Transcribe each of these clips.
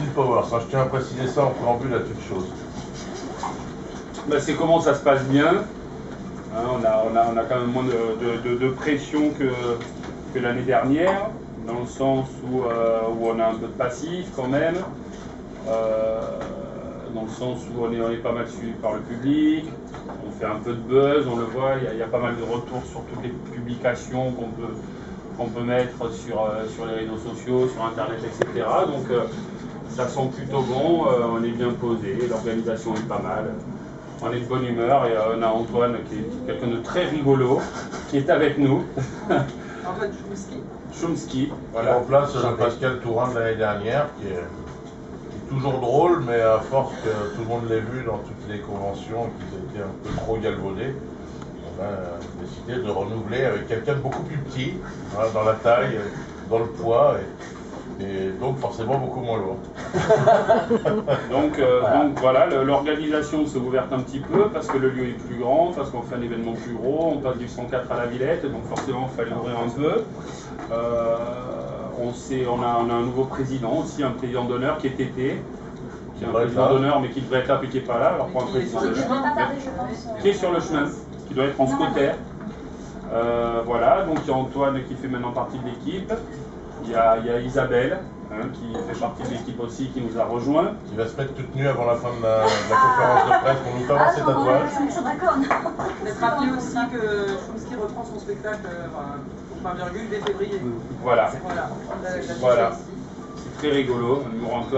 Steel Power, ça, je tiens à préciser ça en préambule à toute chose. Ben, c'est comment ça se passe bien. Hein, on a quand même moins de pression que l'année dernière, dans le sens où on a un peu de passif quand même, dans le sens où on est pas mal suivi par le public, on fait un peu de buzz, on le voit, il y a pas mal de retours sur toutes les publications qu'on peut mettre sur les réseaux sociaux, sur internet, etc. Donc ça sent plutôt bon, on est bien posé, l'organisation est pas mal. On est de bonne humeur et on a Antoine qui est quelqu'un de très rigolo qui est avec nous. Antoine Chomsky. Voilà. En place Pascal Tourin de l'année dernière qui est toujours drôle, mais à force que tout le monde l'ait vu dans toutes les conventions et qu'ils étaient un peu trop galvaudés, on a décidé de renouveler avec quelqu'un de beaucoup plus petit, hein, dans la taille, dans le poids. Et donc forcément beaucoup moins lourd. donc voilà, l'organisation s'est ouverte un petit peu parce que le lieu est plus grand, parce qu'on fait un événement plus gros, on passe du 104 à la Villette, donc forcément il fallait ouvrir un peu. On a un nouveau président aussi, un président d'honneur qui est Tété, qui est un président d'honneur mais qui devrait être là et qui n'est pas là, alors pour un président d'honneur qui est sur le chemin, qui doit être en scooter. Voilà, donc il y a Antoine qui fait maintenant partie de l'équipe. Il y a Isabelle, hein, qui fait partie de l'équipe aussi, qui nous a rejoint. Qui va se mettre toute nue avant la fin de la conférence de presse pour nous faire ses tatouages. D'accord. Mais rappelez aussi que Chomsky reprend son spectacle point virgule dès février. Voilà. Voilà. C'est très rigolo.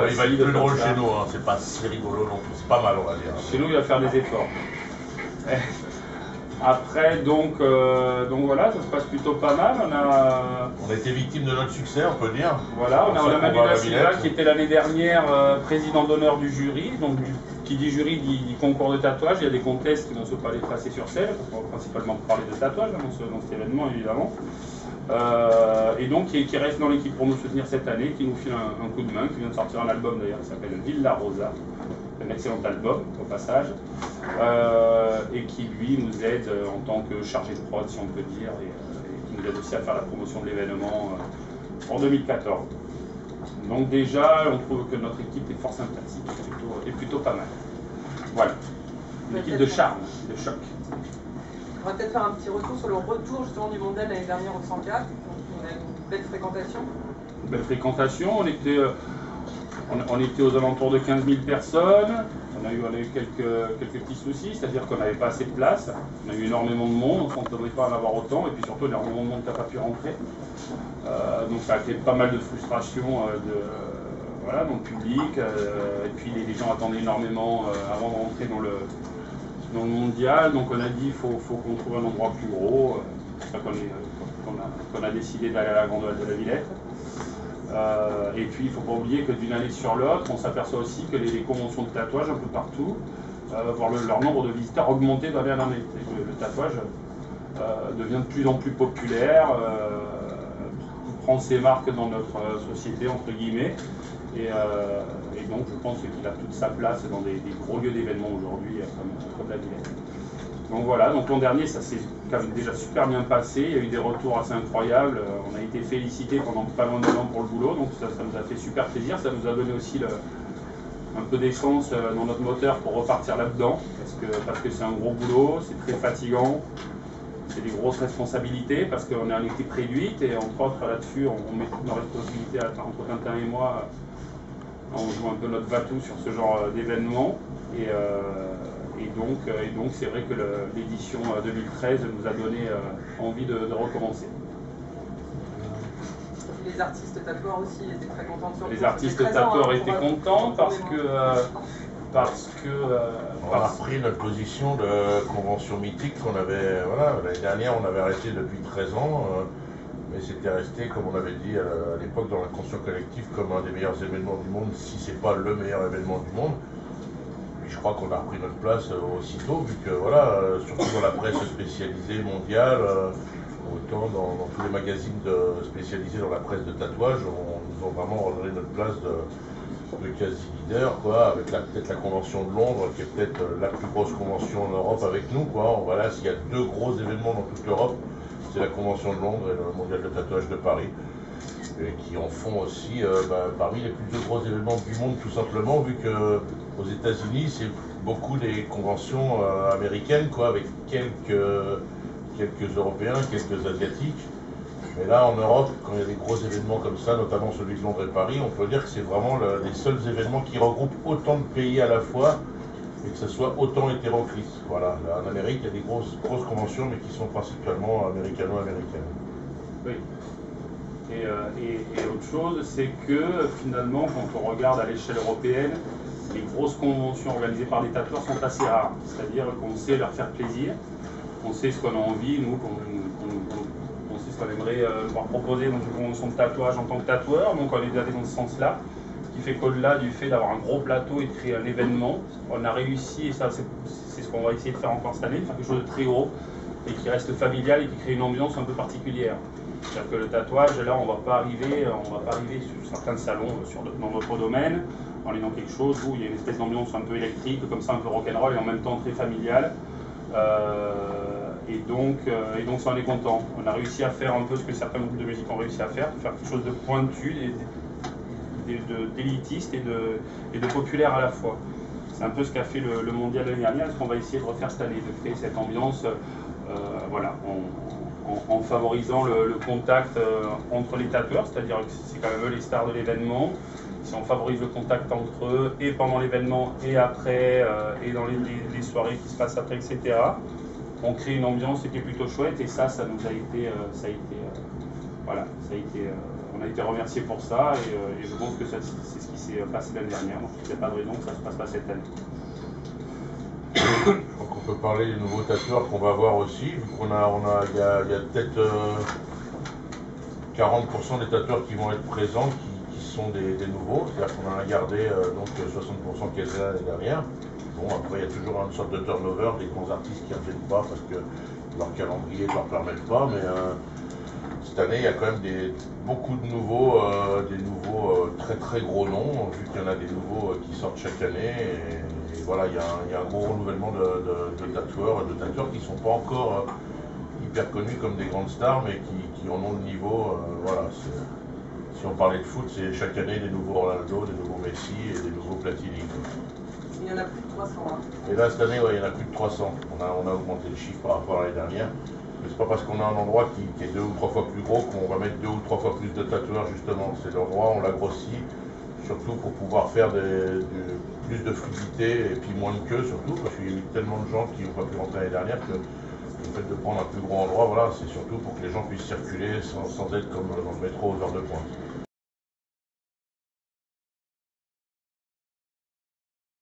Il va être plus drôle chez nous, hein. C'est pas si rigolo non plus. C'est pas mal, on va dire. Chez nous, il va faire des efforts. Après, donc voilà, ça se passe plutôt pas mal. On a été victime de notre succès, on peut dire. Voilà, on a Manu Da Silva qui était l'année dernière président d'honneur du jury. Donc, qui dit jury dit concours de tatouage. Il y a des contestes qui vont se pas les passer sur scène, parce qu'on va principalement parler de tatouage dans cet événement, évidemment. Et donc, qui reste dans l'équipe pour nous soutenir cette année, qui nous file un coup de main, qui vient de sortir un album d'ailleurs qui s'appelle Villa Rosa. Un excellent album au passage, et qui lui nous aide en tant que chargé de prod, si on peut dire, et qui nous aide aussi à faire la promotion de l'événement en 2014. Donc déjà, on trouve que notre équipe est fort sympathique et plutôt pas mal. Voilà, une équipe de charme, de choc. On va peut-être faire un petit retour sur le retour justement du mondial l'année dernière au 104. Donc on a une belle fréquentation. Une belle fréquentation, on était aux alentours de 15 000 personnes, on a eu quelques petits soucis, c'est-à-dire qu'on n'avait pas assez de place, on a eu énormément de monde, on ne s'attendait pas à en avoir autant, et puis surtout énormément de monde qui n'a pas pu rentrer. Donc ça a créé pas mal de frustration dans le public, et puis les gens attendaient énormément avant de rentrer dans le mondial, donc on a dit qu'il faut qu'on trouve un endroit plus gros, c'est pour ça qu'on a décidé d'aller à la Grande Halle de la Villette. Et puis il ne faut pas oublier que d'une année sur l'autre, on s'aperçoit aussi que les conventions de tatouage un peu partout, voir leur nombre de visiteurs augmenter d'année en année. Le tatouage devient de plus en plus populaire, prend ses marques dans notre société, entre guillemets, et donc je pense qu'il a toute sa place dans des gros lieux d'événements aujourd'hui, comme la Villette. Donc voilà, donc l'an dernier ça s'est quand même déjà super bien passé, il y a eu des retours assez incroyables, on a été félicités pendant pas loin d'un an pour le boulot, donc ça nous a fait super plaisir, ça nous a donné aussi un peu d'essence dans notre moteur pour repartir là-dedans, parce que c'est un gros boulot, c'est très fatigant, c'est des grosses responsabilités, parce qu'on est en équipe réduite, et entre autres là-dessus on met toutes nos responsabilités entre Quentin et moi, on joue un peu notre va-tout sur ce genre d'événement, et donc c'est vrai que l'édition 2013 nous a donné envie de recommencer. Les artistes tatoueurs aussi étaient très contents de Les artistes tatoueurs étaient contents parce que on a repris notre position de convention mythique qu'on avait, voilà, l'année dernière on avait arrêté depuis 13 ans, mais c'était resté, comme on avait dit à l'époque dans l'inconscient collectif, comme un des meilleurs événements du monde, si c'est pas le meilleur événement du monde. Je crois qu'on a repris notre place aussitôt, vu que voilà, surtout dans la presse spécialisée mondiale, autant dans tous les magazines spécialisés dans la presse de tatouage, on nous a vraiment redonné notre place de quasi-leader, quoi, avec peut-être la convention de Londres, qui est peut-être la plus grosse convention en Europe avec nous, quoi. Voilà, s'il y a deux gros événements dans toute l'Europe, c'est la convention de Londres et le mondial de tatouage de Paris. et qui en font aussi parmi les plus gros événements du monde, tout simplement, vu qu'aux États-Unis, c'est beaucoup des conventions américaines, quoi, avec quelques Européens, quelques Asiatiques. Mais là, en Europe, quand il y a des gros événements comme ça, notamment celui de Londres et Paris, on peut dire que c'est vraiment les seuls événements qui regroupent autant de pays à la fois et que ce soit autant hétéroclite. Voilà. Là, en Amérique, il y a des grosses conventions, mais qui sont principalement américano-américaines. Oui. Et autre chose, c'est que finalement, quand on regarde à l'échelle européenne, les grosses conventions organisées par les tatoueurs sont assez rares. C'est-à-dire qu'on sait leur faire plaisir, on sait ce qu'on a envie, nous, on sait ce qu'on aimerait leur proposer dans une convention de tatouage en tant que tatoueur, donc on est allé dans ce sens-là, ce qui fait qu'au-delà du fait d'avoir un gros plateau et de créer un événement, on a réussi, et ça c'est ce qu'on va essayer de faire encore cette année, de faire quelque chose de très gros et qui reste familial et qui crée une ambiance un peu particulière. C'est-à-dire que le tatouage, là, on ne va pas arriver sur certains salons, dans notre domaine, en ayant quelque chose où il y a une espèce d'ambiance un peu électrique, comme ça, un peu rock'n'roll et en même temps très familiale. Et donc ça, on est content. On a réussi à faire un peu ce que certains groupes de musique ont réussi à faire quelque chose de pointu, d'élitiste et de populaire à la fois. C'est un peu ce qu'a fait le mondial l'année dernière, ce qu'on va essayer de refaire cette année, de créer cette ambiance, voilà, en favorisant le contact entre les tatoueurs, c'est-à-dire que c'est quand même eux les stars de l'événement. Si on favorise le contact entre eux et pendant l'événement et après, et dans les soirées qui se passent après, etc., on crée une ambiance qui est plutôt chouette et ça nous a été, on a été remerciés pour ça et je pense que c'est ce qui s'est passé l'année dernière, donc il n'y a pas de raison que ça ne se passe pas cette année. Donc on peut parler des nouveaux tatoueurs qu'on va voir aussi, vu qu'il y a peut-être 40% des tatoueurs qui vont être présents qui sont des nouveaux, c'est-à-dire qu'on en a gardé donc 60% qui étaient là l'année dernière. Bon, après il y a toujours une sorte de turnover, des grands artistes qui ne reviennent pas parce que leur calendrier ne leur permettent pas, mais cette année il y a quand même beaucoup de nouveaux, très très gros noms, vu qu'il y en a des nouveaux qui sortent chaque année. Et voilà, il y a un gros renouvellement de tatoueurs qui ne sont pas encore hyper connus comme des grandes stars, mais qui en ont le niveau. Voilà, si on parlait de foot, c'est chaque année des nouveaux Ronaldo, des nouveaux Messi et des nouveaux Platini. Il y en a plus de 300. Hein. Et là, cette année, ouais, il y en a plus de 300. On a augmenté le chiffre par rapport à l'année dernière. Mais c'est pas parce qu'on a un endroit qui est 2 ou 3 fois plus gros qu'on va mettre 2 ou 3 fois plus de tatoueurs, justement. C'est l'endroit, on l'a grossi, surtout pour pouvoir faire plus de fluidité et puis moins de queue, surtout, parce qu'il y a eu tellement de gens qui n'ont pas pu rentrer l'année dernière que le fait de prendre un plus gros endroit, voilà, c'est surtout pour que les gens puissent circuler sans être comme dans le métro aux heures de pointe.